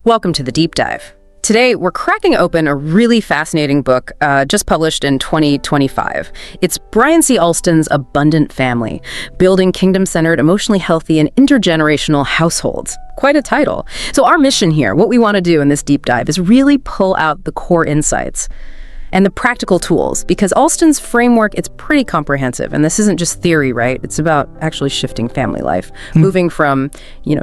Welcome to the Deep Dive. Today, we're cracking open a really fascinating book just published in 2025. It's Brian C. Alston's Abundant Family, Building Kingdom-Centered, Emotionally Healthy, and Intergenerational Households. Quite a title. So our mission here, what we want to do in this deep dive, is really pull out the core insights and the practical tools, because Alston's framework, it's pretty comprehensive. And this isn't just theory, right? It's about actually shifting family life, moving from,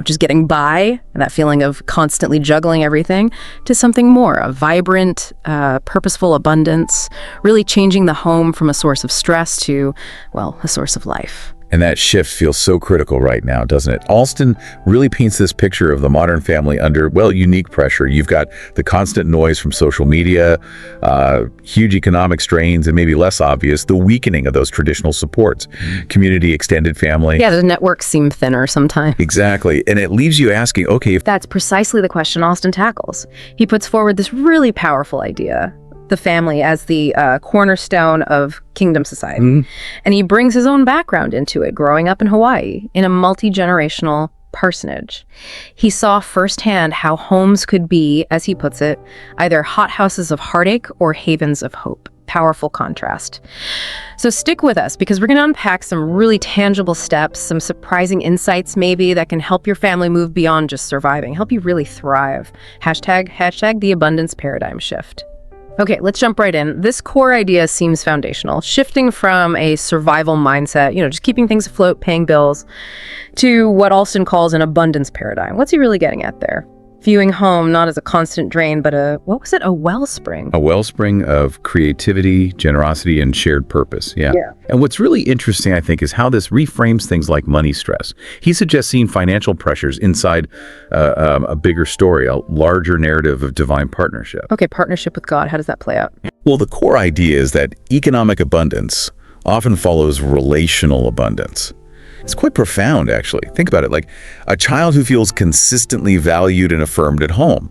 just getting by, and that feeling of constantly juggling everything, to something more, a vibrant, purposeful abundance, really changing the home from a source of stress to, a source of life. And that shift feels so critical right now, doesn't it? Alston really paints this picture of the modern family under, unique pressure. You've got the constant noise from social media, huge economic strains, and maybe less obvious, the weakening of those traditional supports. Community, extended family. Yeah, the networks seem thinner sometimes. Exactly. And it leaves you asking, okay, if that's precisely the question Alston tackles. He puts forward this really powerful idea, the family as the cornerstone of kingdom society. And he brings his own background into it, growing up in Hawaii in a multi-generational parsonage. He saw firsthand how homes could be, as he puts it, either hothouses of heartache or havens of hope. Powerful contrast. So stick with us, because we're going to unpack some really tangible steps, some surprising insights maybe that can help your family move beyond just surviving, help you really thrive. Hashtag the abundance paradigm shift. Okay, let's jump right in. This core idea seems foundational, shifting from a survival mindset, just keeping things afloat, paying bills, to what Alston calls an abundance paradigm. What's he really getting at there? Viewing home not as a constant drain, but a wellspring. A wellspring of creativity, generosity, and shared purpose. Yeah. And what's really interesting, I think, is how this reframes things like money stress. He suggests seeing financial pressures inside a bigger story, a larger narrative of divine partnership. Okay, partnership with God. How does that play out? Well, the core idea is that economic abundance often follows relational abundance. It's quite profound, actually. Think about it, like a child who feels consistently valued and affirmed at home.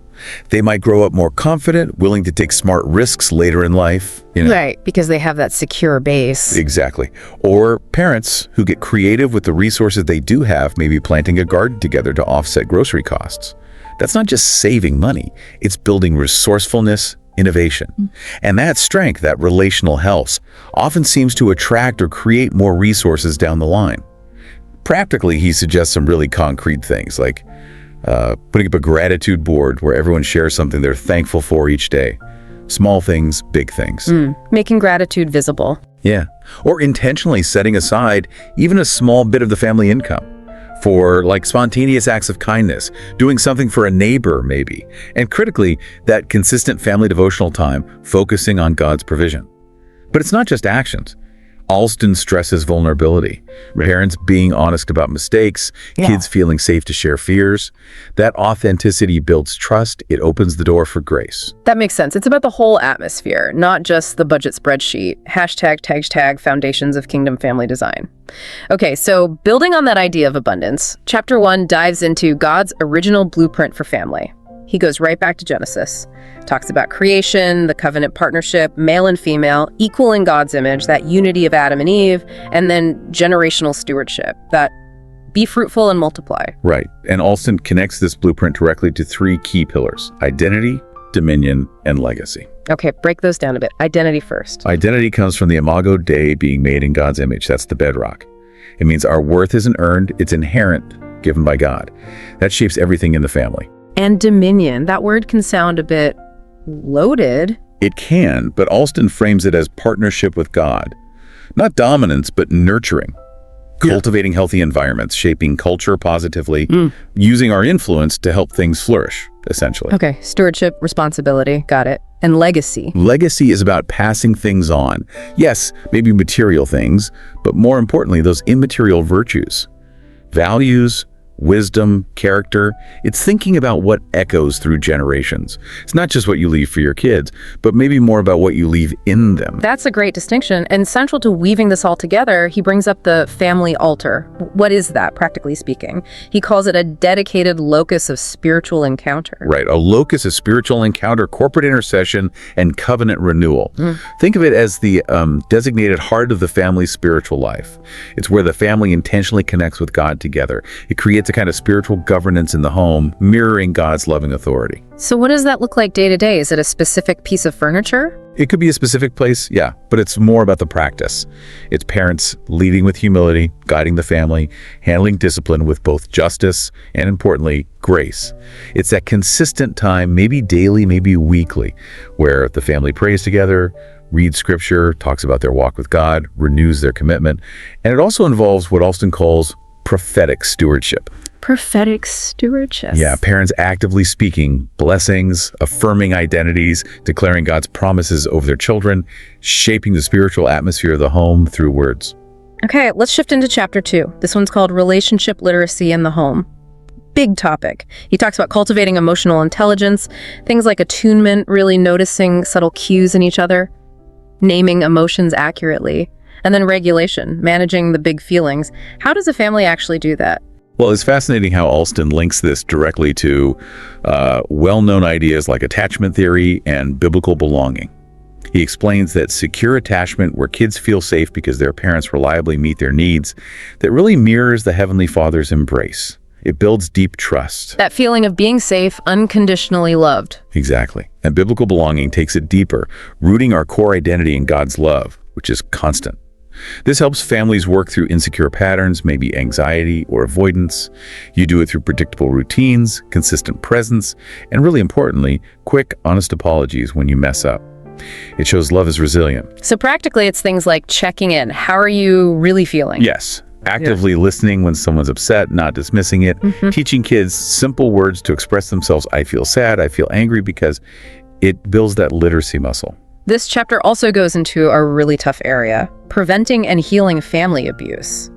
They might grow up more confident, willing to take smart risks later in life. Right, because they have that secure base. Exactly. Or parents who get creative with the resources they do have, maybe planting a garden together to offset grocery costs. That's not just saving money, it's building resourcefulness, innovation. And that strength, that relational health, often seems to attract or create more resources down the line. Practically, he suggests some really concrete things, like putting up a gratitude board where everyone shares something they're thankful for each day. Small things, big things. Making gratitude visible. Yeah. Or intentionally setting aside even a small bit of the family income for spontaneous acts of kindness, doing something for a neighbor maybe. And critically, that consistent family devotional time, focusing on God's provision. But it's not just actions. Alston stresses vulnerability, parents being honest about mistakes, kids feeling safe to share fears. That authenticity builds trust. It opens the door for grace. That makes sense. It's about the whole atmosphere, not just the budget spreadsheet. Hashtag foundations of kingdom family design. Okay, so building on that idea of abundance, Chapter 1 dives into God's original blueprint for family. He goes right back to Genesis, talks about creation, the covenant partnership, male and female, equal in God's image, that unity of Adam and Eve, and then generational stewardship, that be fruitful and multiply. Right. And Alston connects this blueprint directly to three key pillars: identity, dominion, and legacy. Okay, break those down a bit. Identity first. Identity comes from the imago Dei, being made in God's image. That's the bedrock. It means our worth isn't earned, it's inherent, given by God. That shapes everything in the family. And dominion, that word can sound a bit loaded. It can, but Alston frames it as partnership with God. Not dominance, but nurturing. Cultivating healthy environments, shaping culture positively, using our influence to help things flourish, essentially. Okay, stewardship, responsibility, got it. And legacy. Legacy is about passing things on. Yes, maybe material things, but more importantly, those immaterial virtues. Values, wisdom, character. It's thinking about what echoes through generations. It's not just what you leave for your kids, but maybe more about what you leave in them. That's a great distinction. And central to weaving this all together, he brings up the family altar. What is that, practically speaking? He calls it a dedicated locus of spiritual encounter. Right, a locus of spiritual encounter, corporate intercession, and covenant renewal. Think of it as the designated heart of the family's spiritual life. It's where the family intentionally connects with God together. It creates It's a kind of spiritual governance in the home, mirroring God's loving authority. So what does that look like day to day? Is it a specific piece of furniture? It could be a specific place, yeah, but it's more about the practice. It's parents leading with humility, guiding the family, handling discipline with both justice and, importantly, grace. It's that consistent time, maybe daily, maybe weekly, where the family prays together, reads scripture, talks about their walk with God, renews their commitment, and it also involves what Alston calls prophetic stewardship. Prophetic stewardship. Yeah, parents actively speaking blessings, affirming identities, declaring God's promises over their children, shaping the spiritual atmosphere of the home through words. Okay, let's shift into chapter 2. This one's called Relationship Literacy in the Home. Big topic. He talks about cultivating emotional intelligence, things like attunement, really noticing subtle cues in each other, naming emotions accurately, and then regulation, managing the big feelings. How does a family actually do that? Well, it's fascinating how Alston links this directly to well-known ideas like attachment theory and biblical belonging. He explains that secure attachment, where kids feel safe because their parents reliably meet their needs, that really mirrors the Heavenly Father's embrace. It builds deep trust. That feeling of being safe, unconditionally loved. Exactly. And biblical belonging takes it deeper, rooting our core identity in God's love, which is constant. This helps families work through insecure patterns, maybe anxiety or avoidance. You do it through predictable routines, consistent presence, and really importantly, quick, honest apologies when you mess up. It shows love is resilient. So practically, it's things like checking in. How are you really feeling? Yes. Actively listening when someone's upset, not dismissing it. Teaching kids simple words to express themselves. I feel sad, I feel angry, because it builds that literacy muscle. This chapter also goes into a really tough area, preventing and healing family abuse.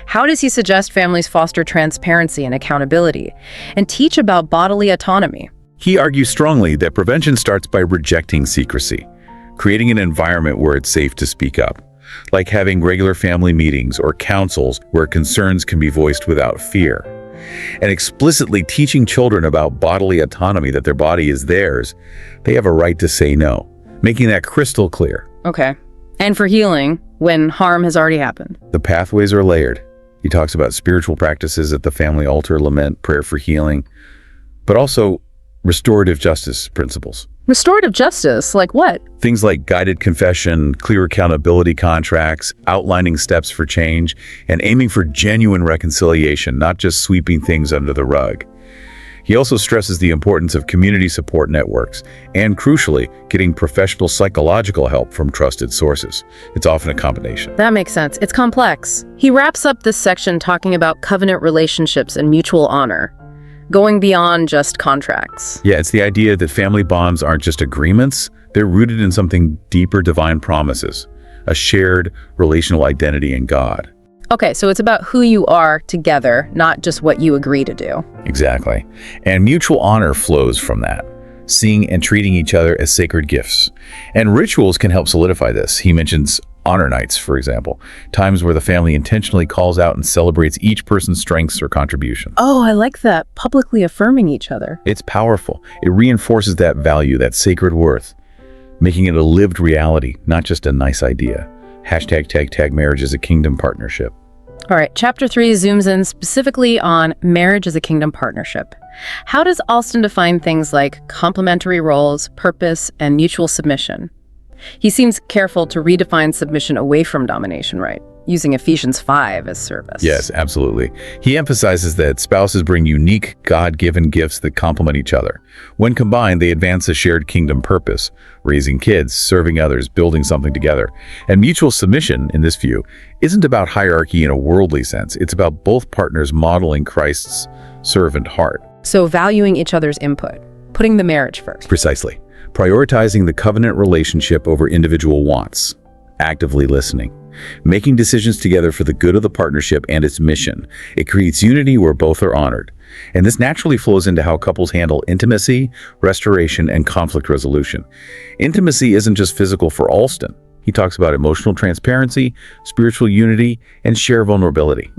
How does he suggest families foster transparency and accountability and teach about bodily autonomy? He argues strongly that prevention starts by rejecting secrecy, creating an environment where it's safe to speak up, like having regular family meetings or councils where concerns can be voiced without fear, and explicitly teaching children about bodily autonomy, that their body is theirs. They have a right to say no, making that crystal clear. Okay. And for healing, when harm has already happened. The pathways are layered. He talks about spiritual practices at the family altar, lament, prayer for healing, but also restorative justice principles. Restorative justice, like what? Things like guided confession, clear accountability contracts, outlining steps for change, and aiming for genuine reconciliation, not just sweeping things under the rug. He also stresses the importance of community support networks and, crucially, getting professional psychological help from trusted sources. It's often a combination. That makes sense. It's complex. He wraps up this section talking about covenant relationships and mutual honor, going beyond just contracts. Yeah, it's the idea that family bonds aren't just agreements. They're rooted in something deeper, divine promises, a shared relational identity in God. Okay, so it's about who you are together, not just what you agree to do. Exactly. And mutual honor flows from that, seeing and treating each other as sacred gifts. And rituals can help solidify this. He mentions honor nights, for example, times where the family intentionally calls out and celebrates each person's strengths or contribution. Oh, I like that. Publicly affirming each other. It's powerful. It reinforces that value, that sacred worth, making it a lived reality, not just a nice idea. #tag marriage as a kingdom partnership. All right, chapter 3 zooms in specifically on marriage as a kingdom partnership. How does Alston define things like complementary roles, purpose, and mutual submission? He seems careful to redefine submission away from domination, right? Using Ephesians 5 as service. Yes, absolutely. He emphasizes that spouses bring unique, God-given gifts that complement each other. When combined, they advance a shared kingdom purpose, raising kids, serving others, building something together. And mutual submission, in this view, isn't about hierarchy in a worldly sense. It's about both partners modeling Christ's servant heart. So valuing each other's input, putting the marriage first. Precisely. Prioritizing the covenant relationship over individual wants. Actively listening. Making decisions together for the good of the partnership and its mission. It creates unity where both are honored. And this naturally flows into how couples handle intimacy, restoration, and conflict resolution. Intimacy isn't just physical for Alston. He talks about emotional transparency, spiritual unity, and shared vulnerability.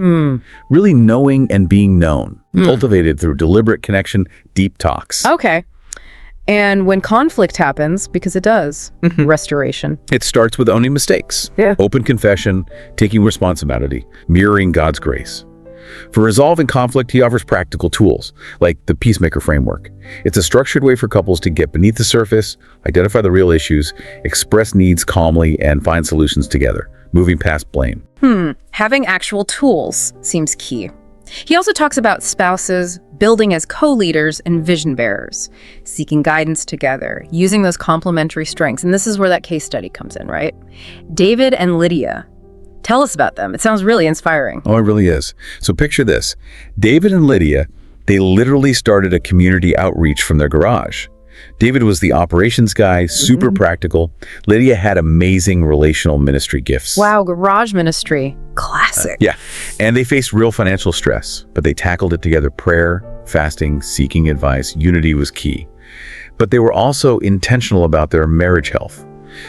Really knowing and being known, cultivated through deliberate connection, deep talks. Okay. And when conflict happens, because it does, restoration. It starts with owning mistakes, Yeah. open confession, taking responsibility, mirroring God's grace. For resolving conflict, he offers practical tools, like the Peacemaker Framework. It's a structured way for couples to get beneath the surface, identify the real issues, express needs calmly, and find solutions together, moving past blame. Having actual tools seems key. He also talks about spouses building as co-leaders and vision bearers, seeking guidance together, using those complementary strengths. And this is where that case study comes in, right? David and Lydia. Tell us about them. It sounds really inspiring. Oh, it really is. So picture this. David and Lydia, they literally started a community outreach from their garage. David was the operations guy, super practical. Lydia had amazing relational ministry gifts. Wow, garage ministry. Classic. Yeah, and they faced real financial stress, but they tackled it together. Prayer, fasting, seeking advice, unity was key. But they were also intentional about their marriage health.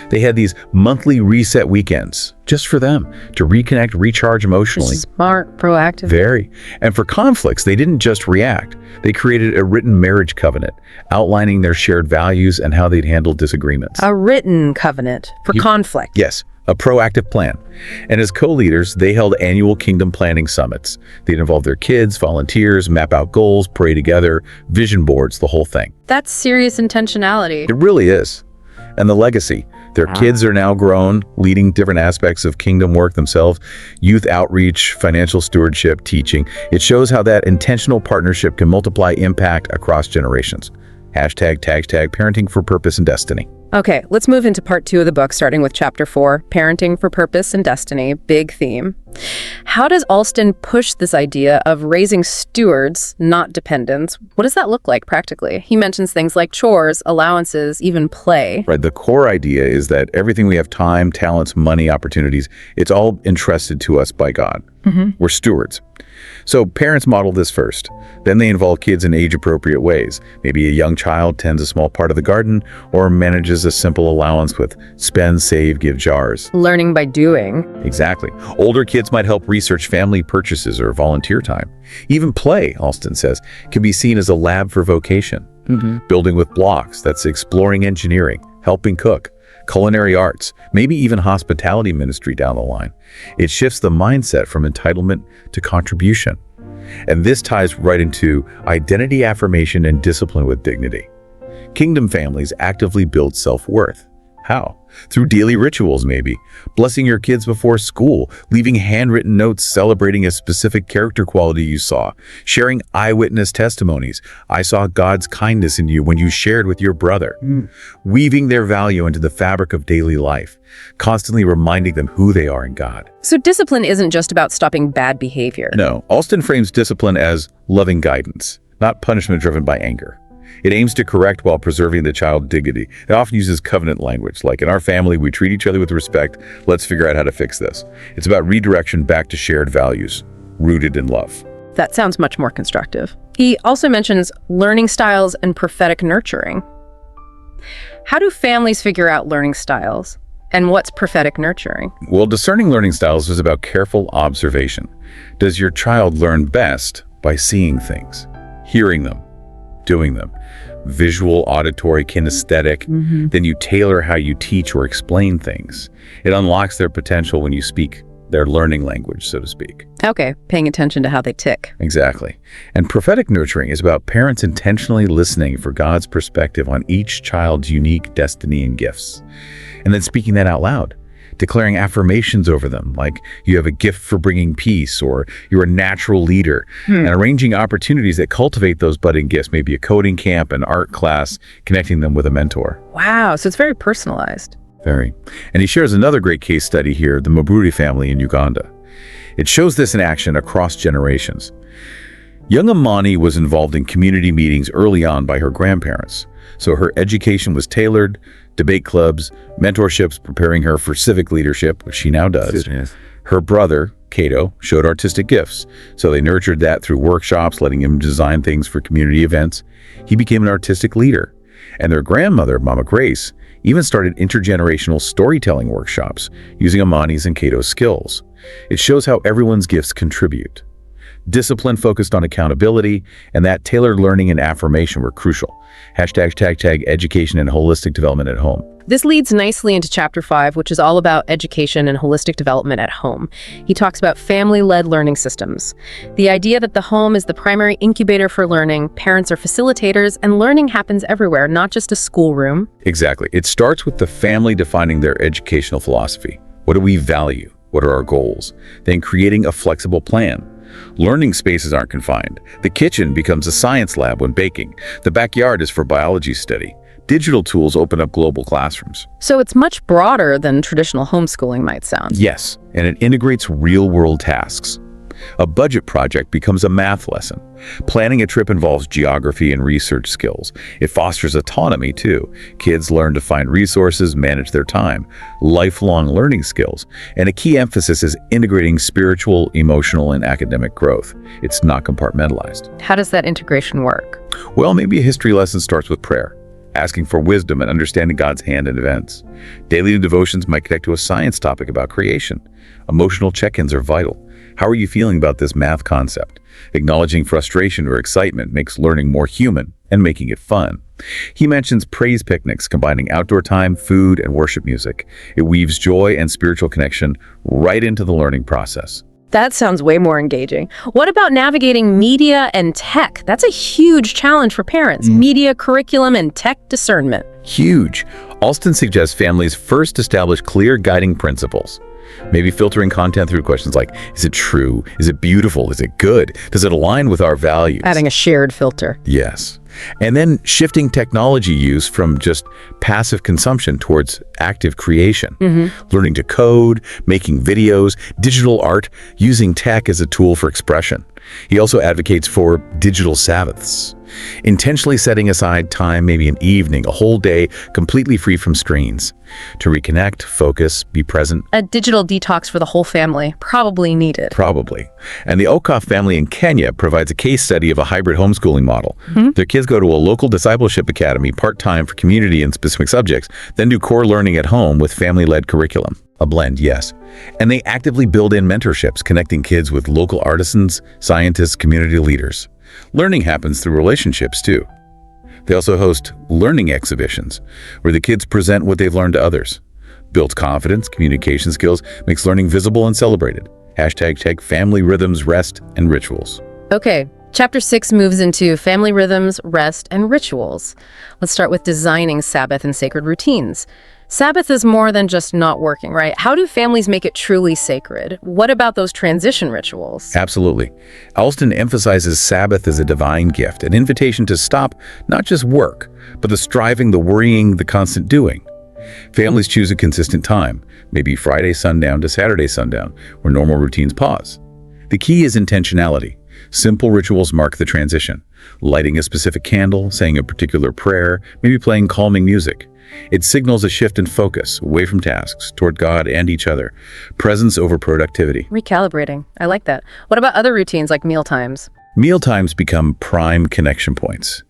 They had these monthly reset weekends just for them to reconnect, recharge emotionally. Smart, proactive. Very. And for conflicts, they didn't just react. They created a written marriage covenant, outlining their shared values and how they'd handle disagreements. A written covenant for conflict. Yes, a proactive plan. And as co-leaders, they held annual kingdom planning summits. They'd involve their kids, volunteers, map out goals, pray together, vision boards, the whole thing. That's serious intentionality. It really is. And the legacy. Their kids are now grown, leading different aspects of kingdom work themselves, youth outreach, financial stewardship, teaching. It shows how that intentional partnership can multiply impact across generations. Hashtag parenting for purpose and destiny. Okay, let's move into part 2 of the book, starting with chapter 4, Parenting for Purpose and Destiny, big theme. How does Alston push this idea of raising stewards, not dependents? What does that look like practically? He mentions things like chores, allowances, even play. Right, the core idea is that everything we have, time, talents, money, opportunities, it's all entrusted to us by God. We're stewards. So parents model this first. Then they involve kids in age-appropriate ways. Maybe a young child tends a small part of the garden or manages a simple allowance with spend, save, give jars. Learning by doing. Exactly. Older kids might help research family purchases or volunteer time. Even play, Alston says, can be seen as a lab for vocation. Building with blocks, that's exploring engineering, helping cook, culinary arts, maybe even hospitality ministry down the line. It shifts the mindset from entitlement to contribution. And this ties right into identity affirmation and discipline with dignity. Kingdom families actively build self-worth. How? Through daily rituals, maybe. Blessing your kids before school, leaving handwritten notes celebrating a specific character quality you saw, sharing eyewitness testimonies. I saw God's kindness in you when you shared with your brother. Weaving their value into the fabric of daily life, constantly reminding them who they are in God. So discipline isn't just about stopping bad behavior. No, Alston frames discipline as loving guidance, not punishment driven by anger. It aims to correct while preserving the child's dignity. It often uses covenant language, like in our family, we treat each other with respect. Let's figure out how to fix this. It's about redirection back to shared values, rooted in love. That sounds much more constructive. He also mentions learning styles and prophetic nurturing. How do families figure out learning styles? And what's prophetic nurturing? Well, discerning learning styles is about careful observation. Does your child learn best by seeing things, hearing them, doing them? Visual, auditory, kinesthetic. Then you tailor how you teach or explain things. It unlocks their potential when you speak their learning language, so to speak. Okay, paying attention to how they tick. Exactly. And prophetic nurturing is about parents intentionally listening for God's perspective on each child's unique destiny and gifts. And then speaking that out loud. Declaring affirmations over them, like you have a gift for bringing peace, or you're a natural leader, and arranging opportunities that cultivate those budding gifts, maybe a coding camp, an art class, connecting them with a mentor. Wow, so it's very personalized. Very. And he shares another great case study here, the Maburi family in Uganda. It shows this in action across generations. Young Amani was involved in community meetings early on by her grandparents, so her education was tailored, debate clubs, mentorships preparing her for civic leadership, which she now does. Yes. Her brother, Cato, showed artistic gifts, so they nurtured that through workshops, letting him design things for community events. He became an artistic leader. And their grandmother, Mama Grace, even started intergenerational storytelling workshops using Amani's and Cato's skills. It shows how everyone's gifts contribute. Discipline focused on accountability, and that tailored learning and affirmation were crucial. #tag education and holistic development at home. This leads nicely into Chapter 5, which is all about education and holistic development at home. He talks about family-led learning systems. The idea that the home is the primary incubator for learning, parents are facilitators, and learning happens everywhere, not just a schoolroom. Exactly. It starts with the family defining their educational philosophy. What do we value? What are our goals? Then creating a flexible plan. Learning spaces aren't confined. The kitchen becomes a science lab when baking. The backyard is for biology study. Digital tools open up global classrooms. So it's much broader than traditional homeschooling might sound. Yes, and it integrates real-world tasks. A budget project becomes a math lesson. Planning a trip involves geography and research skills. It fosters autonomy, too. Kids learn to find resources, manage their time, lifelong learning skills. And a key emphasis is integrating spiritual, emotional, and academic growth. It's not compartmentalized. How does that integration work? Well, maybe a history lesson starts with prayer, asking for wisdom and understanding God's hand in events. Daily devotions might connect to a science topic about creation. Emotional check-ins are vital. How are you feeling about this math concept? Acknowledging frustration or excitement makes learning more human and making it fun. He mentions praise picnics, combining outdoor time, food, and worship music. It weaves joy and spiritual connection right into the learning process. That sounds way more engaging. What about navigating media and tech? That's a huge challenge for parents. Media, curriculum, and tech discernment. Huge. Alston suggests families first establish clear guiding principles. Maybe filtering content through questions like, is it true? Is it beautiful? Is it good? Does it align with our values? Adding a shared filter. Yes. And then shifting technology use from just passive consumption towards active creation. Learning to code, making videos, digital art, using tech as a tool for expression. He also advocates for digital Sabbaths, intentionally setting aside time, maybe an evening, a whole day, completely free from screens, to reconnect, focus, be present. A digital detox for the whole family, probably needed. Probably. And the Okoff family in Kenya provides a case study of a hybrid homeschooling model. Their kids go to a local discipleship academy part-time for community and specific subjects, then do core learning at home with family-led curriculum. A blend, yes. And they actively build in mentorships, connecting kids with local artisans, scientists, community leaders. Learning happens through relationships, too. They also host learning exhibitions, where the kids present what they've learned to others. Builds confidence, communication skills, makes learning visible and celebrated. #tag family rhythms, rest, and rituals. Okay, Chapter 6 moves into family rhythms, rest, and rituals. Let's start with designing Sabbath and sacred routines. Sabbath is more than just not working, right? How do families make it truly sacred? What about those transition rituals? Absolutely. Alston emphasizes Sabbath as a divine gift, an invitation to stop not just work, but the striving, the worrying, the constant doing. Families choose a consistent time, maybe Friday sundown to Saturday sundown, where normal routines pause. The key is intentionality. Simple rituals mark the transition. Lighting a specific candle, saying a particular prayer, maybe playing calming music. It signals a shift in focus, away from tasks, toward God and each other. Presence over productivity. Recalibrating. I like that. What about other routines like meal times? Mealtimes become prime connection points.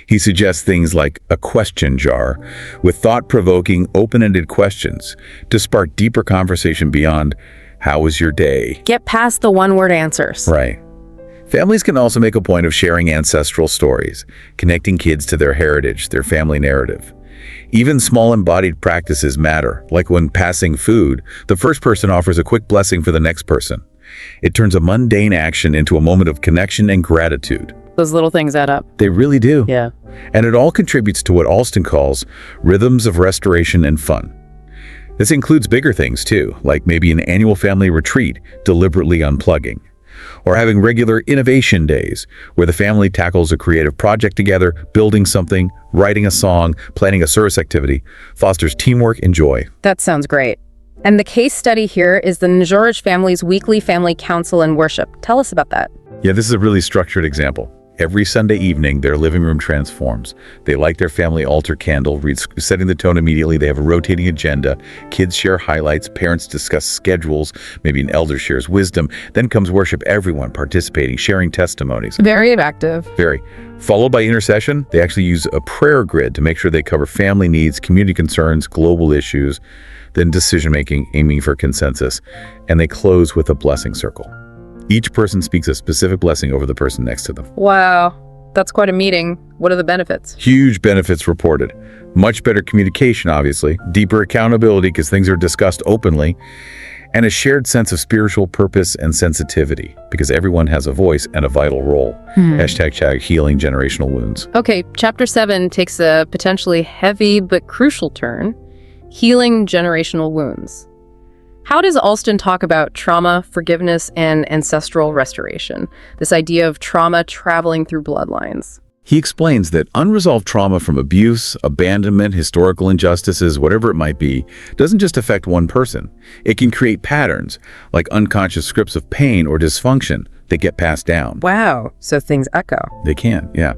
He suggests things like a question jar with thought-provoking, open-ended questions to spark deeper conversation beyond, how was your day? Get past the one-word answers. Right. Families can also make a point of sharing ancestral stories, connecting kids to their heritage, their family narrative. Even small embodied practices matter, like when passing food, the first person offers a quick blessing for the next person. It turns a mundane action into a moment of connection and gratitude. Those little things add up. They really do. Yeah. And it all contributes to what Alston calls rhythms of restoration and fun. This includes bigger things too, like maybe an annual family retreat, deliberately unplugging. Or having regular innovation days, where the family tackles a creative project together, building something, writing a song, planning a service activity, fosters teamwork and joy. That sounds great. And the case study here is the Njorich family's weekly family council and worship. Tell us about that. Yeah, this is a really structured example. Every Sunday evening, their living room transforms. They light their family altar candle, setting the tone immediately. They have a rotating agenda. Kids share highlights. Parents discuss schedules. Maybe an elder shares wisdom. Then comes worship, everyone participating, sharing testimonies. Very active. Very. Followed by intercession, they actually use a prayer grid to make sure they cover family needs, community concerns, global issues, then decision-making, aiming for consensus. And they close with a blessing circle. Each person speaks a specific blessing over the person next to them. Wow, that's quite a meeting. What are the benefits? Huge benefits reported. Much better communication, obviously, deeper accountability because things are discussed openly, and a shared sense of spiritual purpose and sensitivity because everyone has a voice and a vital role. Hashtag healing generational wounds. Okay, chapter 7 takes a potentially heavy but crucial turn, healing generational wounds. How does Alston talk about trauma, forgiveness, and ancestral restoration? This idea of trauma traveling through bloodlines. He explains that unresolved trauma from abuse, abandonment, historical injustices, whatever it might be, doesn't just affect one person. It can create patterns, like unconscious scripts of pain or dysfunction that get passed down. Wow, so things echo. They can, yeah.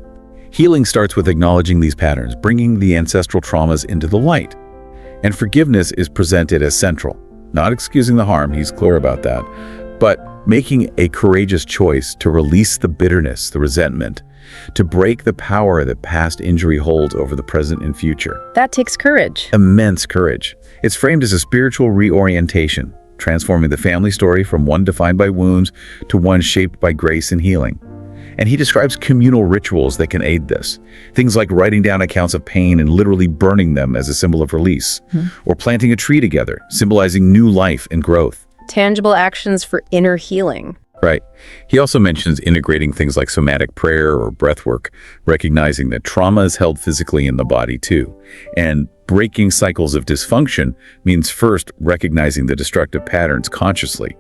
Healing starts with acknowledging these patterns, bringing the ancestral traumas into the light. And forgiveness is presented as central. Not excusing the harm, he's clear about that, but making a courageous choice to release the bitterness, the resentment, to break the power that past injury holds over the present and future. That takes courage. Immense courage. It's framed as a spiritual reorientation, transforming the family story from one defined by wounds to one shaped by grace and healing. And he describes communal rituals that can aid this. Things like writing down accounts of pain and literally burning them as a symbol of release, or planting a tree together, symbolizing new life and growth. Tangible actions for inner healing. Right. He also mentions integrating things like somatic prayer or breath work, recognizing that trauma is held physically in the body too. And breaking cycles of dysfunction means first recognizing the destructive patterns consciously,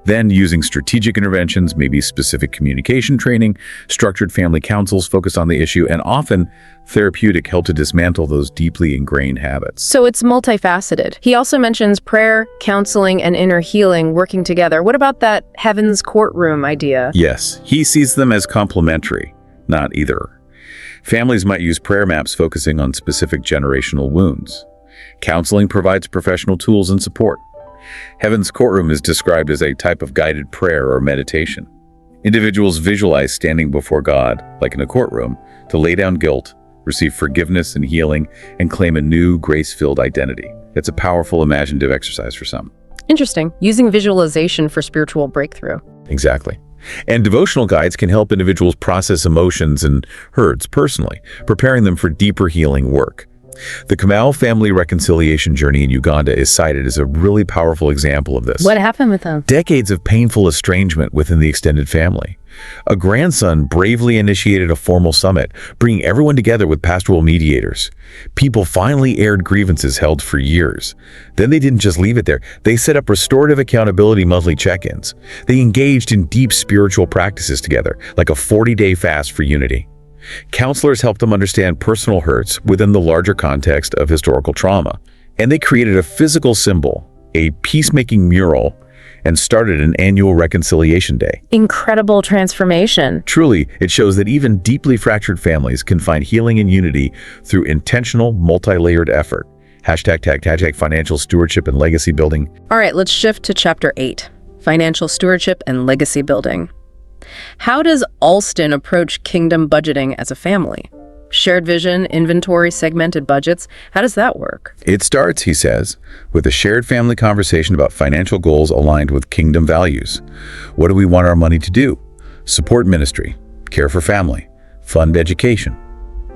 then using strategic interventions, maybe specific communication training, structured family councils focused on the issue, and often therapeutic help to dismantle those deeply ingrained habits. So it's multifaceted. He also mentions prayer, counseling, and inner healing working together. What about that heaven's courtroom idea? Yes, he sees them as complementary, not either. Families might use prayer maps focusing on specific generational wounds. Counseling provides professional tools and support. Heaven's courtroom is described as a type of guided prayer or meditation. Individuals visualize standing before God, like in a courtroom, to lay down guilt, receive forgiveness and healing, and claim a new grace-filled identity. It's a powerful imaginative exercise for some. Interesting. Using visualization for spiritual breakthrough. Exactly. And devotional guides can help individuals process emotions and hurts personally, preparing them for deeper healing work. The Kamau family reconciliation journey in Uganda is cited as a really powerful example of this. What happened with them? Decades of painful estrangement within the extended family. A grandson bravely initiated a formal summit, bringing everyone together with pastoral mediators. People finally aired grievances held for years. Then they didn't just leave it there. They set up restorative accountability monthly check-ins. They engaged in deep spiritual practices together, like a 40-day fast for unity. Counselors helped them understand personal hurts within the larger context of historical trauma. And they created a physical symbol, a peacemaking mural, and started an annual reconciliation day. Incredible transformation. Truly, it shows that even deeply fractured families can find healing and unity through intentional, multi-layered effort. Hashtag financial stewardship and legacy building. All right, let's shift to chapter 8, financial stewardship and legacy building. How does Alston approach kingdom budgeting as a family? Shared vision, inventory, segmented budgets. How does that work? It starts, he says, with a shared family conversation about financial goals aligned with kingdom values. What do we want our money to do? Support ministry, care for family, fund education.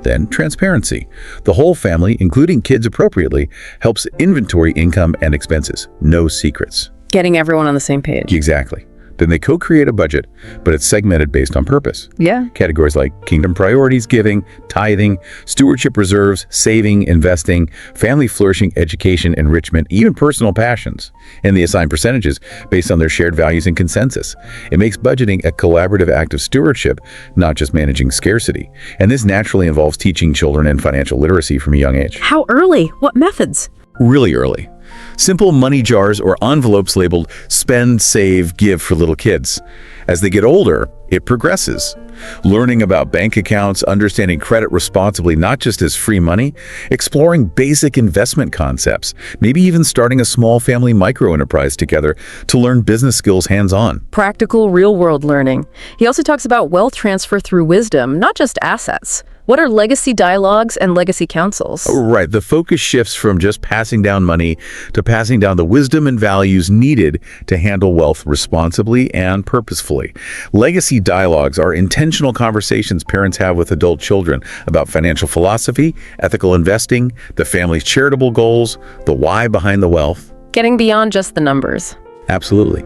Then transparency. The whole family, including kids appropriately, helps inventory income and expenses. No secrets. Getting everyone on the same page. Exactly. Then they co-create a budget, but it's segmented based on purpose. Yeah. Categories like kingdom priorities, giving, tithing, stewardship reserves, saving, investing, family flourishing, education, enrichment, even personal passions. And they assign percentages based on their shared values and consensus. It makes budgeting a collaborative act of stewardship, not just managing scarcity. And this naturally involves teaching children and financial literacy from a young age. How early? What methods? Really early. Simple money jars or envelopes labeled spend, save, give for little kids. As they get older, it progresses. Learning about bank accounts, understanding credit responsibly, not just as free money, exploring basic investment concepts, maybe even starting a small family micro-enterprise together to learn business skills hands-on. Practical, real-world learning. He also talks about wealth transfer through wisdom, not just assets. What are legacy dialogues and legacy councils? Right. The focus shifts from just passing down money to passing down the wisdom and values needed to handle wealth responsibly and purposefully. Legacy dialogues are intentional conversations parents have with adult children about financial philosophy, ethical investing, the family's charitable goals, the why behind the wealth. Getting beyond just the numbers. Absolutely.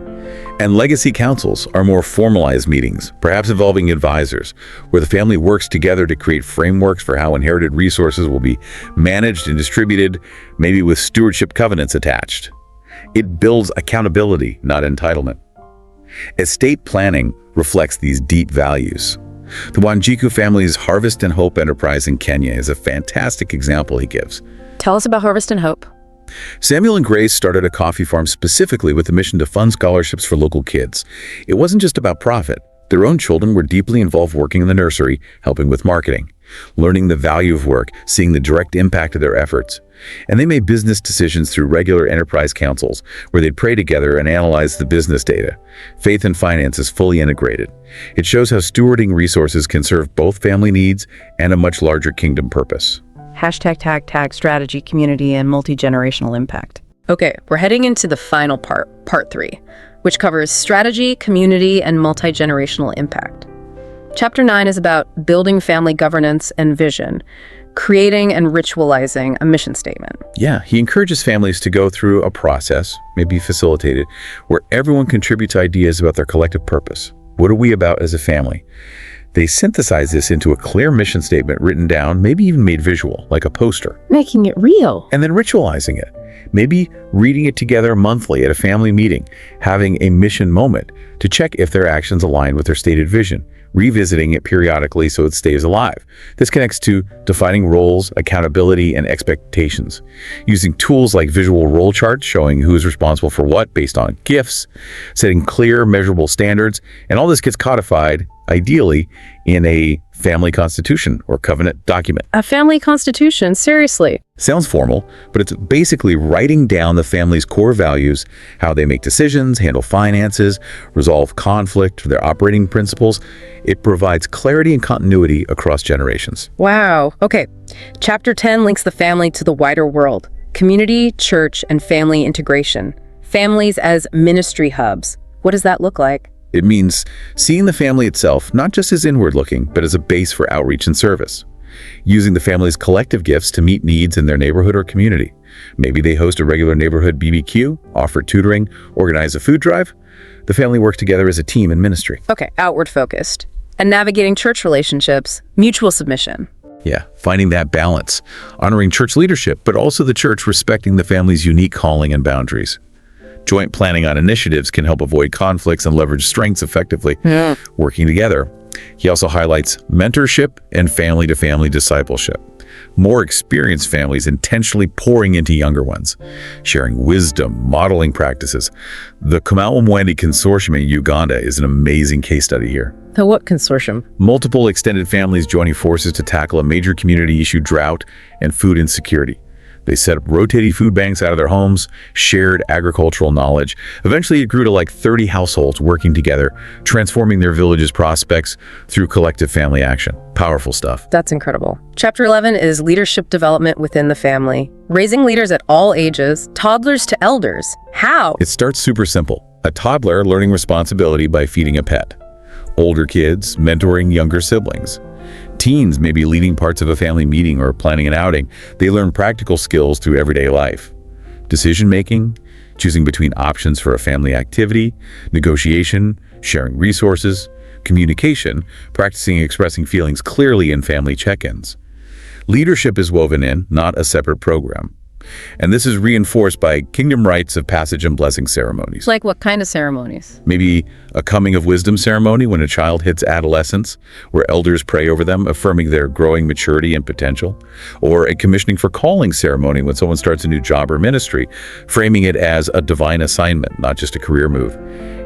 And legacy councils are more formalized meetings, perhaps involving advisors, where the family works together to create frameworks for how inherited resources will be managed and distributed, maybe with stewardship covenants attached. It builds accountability, not entitlement. Estate planning reflects these deep values. The Wanjiku family's Harvest and Hope enterprise in Kenya is a fantastic example he gives. Tell us about Harvest and Hope. Samuel and Grace started a coffee farm specifically with the mission to fund scholarships for local kids. It wasn't just about profit. Their own children were deeply involved working in the nursery, helping with marketing, learning the value of work, seeing the direct impact of their efforts. And they made business decisions through regular enterprise councils, where they'd pray together and analyze the business data. Faith and finance is fully integrated. It shows how stewarding resources can serve both family needs and a much larger kingdom purpose. #tag strategy, community, and multi-generational impact. Okay, we're heading into the final part 3, which covers strategy, community, and multi-generational impact. Chapter 9 is about building family governance and vision, creating and ritualizing a mission statement. Yeah, he encourages families to go through a process, maybe facilitated, where everyone contributes ideas about their collective purpose. What are we about as a family? They synthesize this into a clear mission statement written down, maybe even made visual, like a poster. Making it real. And then ritualizing it. Maybe reading it together monthly at a family meeting, having a mission moment to check if their actions align with their stated vision, revisiting it periodically so it stays alive. This connects to defining roles, accountability, and expectations. Using tools like visual role charts showing who is responsible for what based on gifts, setting clear, measurable standards, and all this gets codified, ideally, in a family constitution or covenant document. A family constitution, seriously. Sounds formal, but it's basically writing down the family's core values, how they make decisions, handle finances, resolve conflict, their operating principles. It provides clarity and continuity across generations. Wow. Okay. Chapter 10 links the family to the wider world. Community, church, and family integration. Families as ministry hubs. What does that look like? It means seeing the family itself not just as inward-looking, but as a base for outreach and service. Using the family's collective gifts to meet needs in their neighborhood or community. Maybe they host a regular neighborhood BBQ, offer tutoring, organize a food drive. The family works together as a team in ministry. Okay, outward focused. And navigating church relationships, mutual submission. Yeah, finding that balance, honoring church leadership, but also the church respecting the family's unique calling and boundaries. Joint planning on initiatives can help avoid conflicts and leverage strengths effectively, working together. He also highlights mentorship and family-to-family discipleship. More experienced families intentionally pouring into younger ones, sharing wisdom, modeling practices. The Kamau Mwende Consortium in Uganda is an amazing case study here. The what consortium? Multiple extended families joining forces to tackle a major community issue, drought and food insecurity. They set up rotating food banks out of their homes, shared agricultural knowledge. Eventually, it grew to like 30 households working together, transforming their village's prospects through collective family action. Powerful stuff. That's incredible. Chapter 11 is leadership development within the family. Raising leaders at all ages, toddlers to elders. How? It starts super simple. A toddler learning responsibility by feeding a pet. Older kids mentoring younger siblings. Teens may be leading parts of a family meeting or planning an outing. They learn practical skills through everyday life. Decision-making, choosing between options for a family activity, negotiation, sharing resources, communication, practicing expressing feelings clearly in family check-ins. Leadership is woven in, not a separate program. And this is reinforced by kingdom rites of passage and blessing ceremonies. Like what kind of ceremonies? Maybe a coming of wisdom ceremony when a child hits adolescence, where elders pray over them, affirming their growing maturity and potential. Or a commissioning for calling ceremony when someone starts a new job or ministry, framing it as a divine assignment, not just a career move.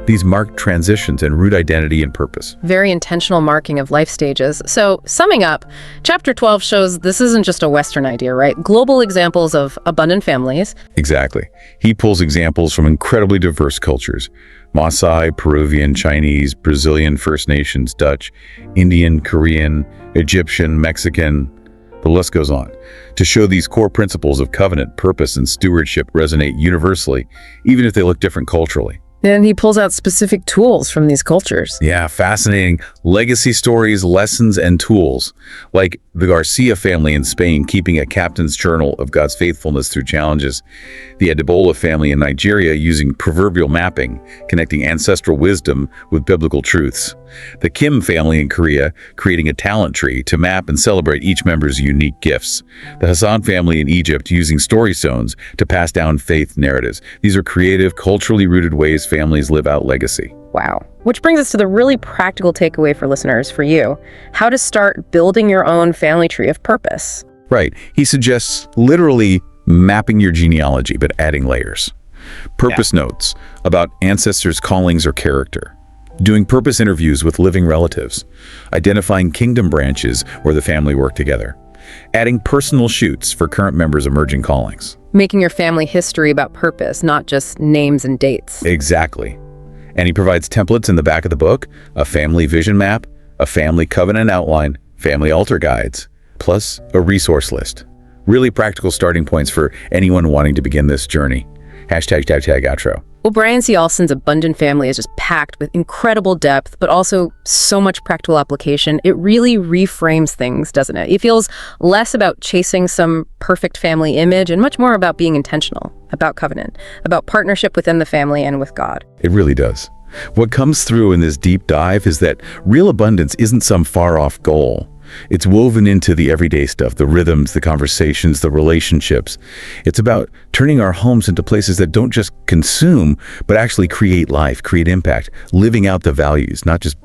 These mark transitions and root identity and purpose. Very intentional marking of life stages. So, summing up, Chapter 12 shows this isn't just a Western idea, right? Global examples of abundant families. Exactly. He pulls examples from incredibly diverse cultures: Maasai, Peruvian, Chinese, Brazilian, First Nations, Dutch, Indian, Korean, Egyptian, Mexican. The list goes on, to show these core principles of covenant, purpose, and stewardship resonate universally, even if they look different culturally. And he pulls out specific tools from these cultures. Yeah, fascinating legacy stories, lessons, and tools, like the Garcia family in Spain keeping a captain's journal of God's faithfulness through challenges, the Adebola family in Nigeria using proverbial mapping, connecting ancestral wisdom with biblical truths, the Kim family in Korea creating a talent tree to map and celebrate each member's unique gifts, the Hassan family in Egypt using story stones to pass down faith narratives. These are creative, culturally rooted ways families live out legacy. Wow. Which brings us to the really practical takeaway for listeners, for you: how to start building your own family tree of purpose. Right. He suggests literally mapping your genealogy, but adding layers. Purpose notes about ancestors' callings or character. Doing purpose interviews with living relatives. Identifying kingdom branches where the family work together. Adding personal shoots for current members' emerging callings. Making your family history about purpose, not just names and dates. Exactly. And he provides templates in the back of the book: a family vision map, a family covenant outline, family altar guides, plus a resource list. Really practical starting points for anyone wanting to begin this journey. #outro. Well, Brian C. Alston's Abundant Family is just packed with incredible depth, but also so much practical application. It really reframes things, doesn't it? It feels less about chasing some perfect family image and much more about being intentional, about covenant, about partnership within the family and with God. It really does. What comes through in this deep dive is that real abundance isn't some far-off goal. It's woven into the everyday stuff, the rhythms, the conversations, the relationships. It's about turning our homes into places that don't just consume, but actually create life, create impact, living out the values, not just,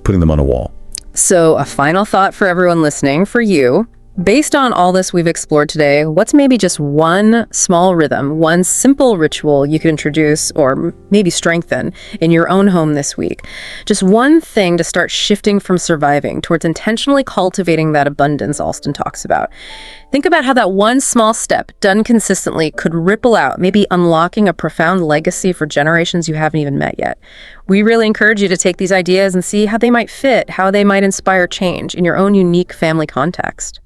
putting them on a wall. So a final thought for everyone listening, for you. Based on all this we've explored today, what's maybe just one small rhythm, one simple ritual you could introduce or maybe strengthen in your own home this week? Just one thing to start shifting from surviving towards intentionally cultivating that abundance Alston talks about. Think about how that one small step done consistently could ripple out, maybe unlocking a profound legacy for generations you haven't even met yet. We really encourage you to take these ideas and see how they might fit, how they might inspire change in your own unique family context.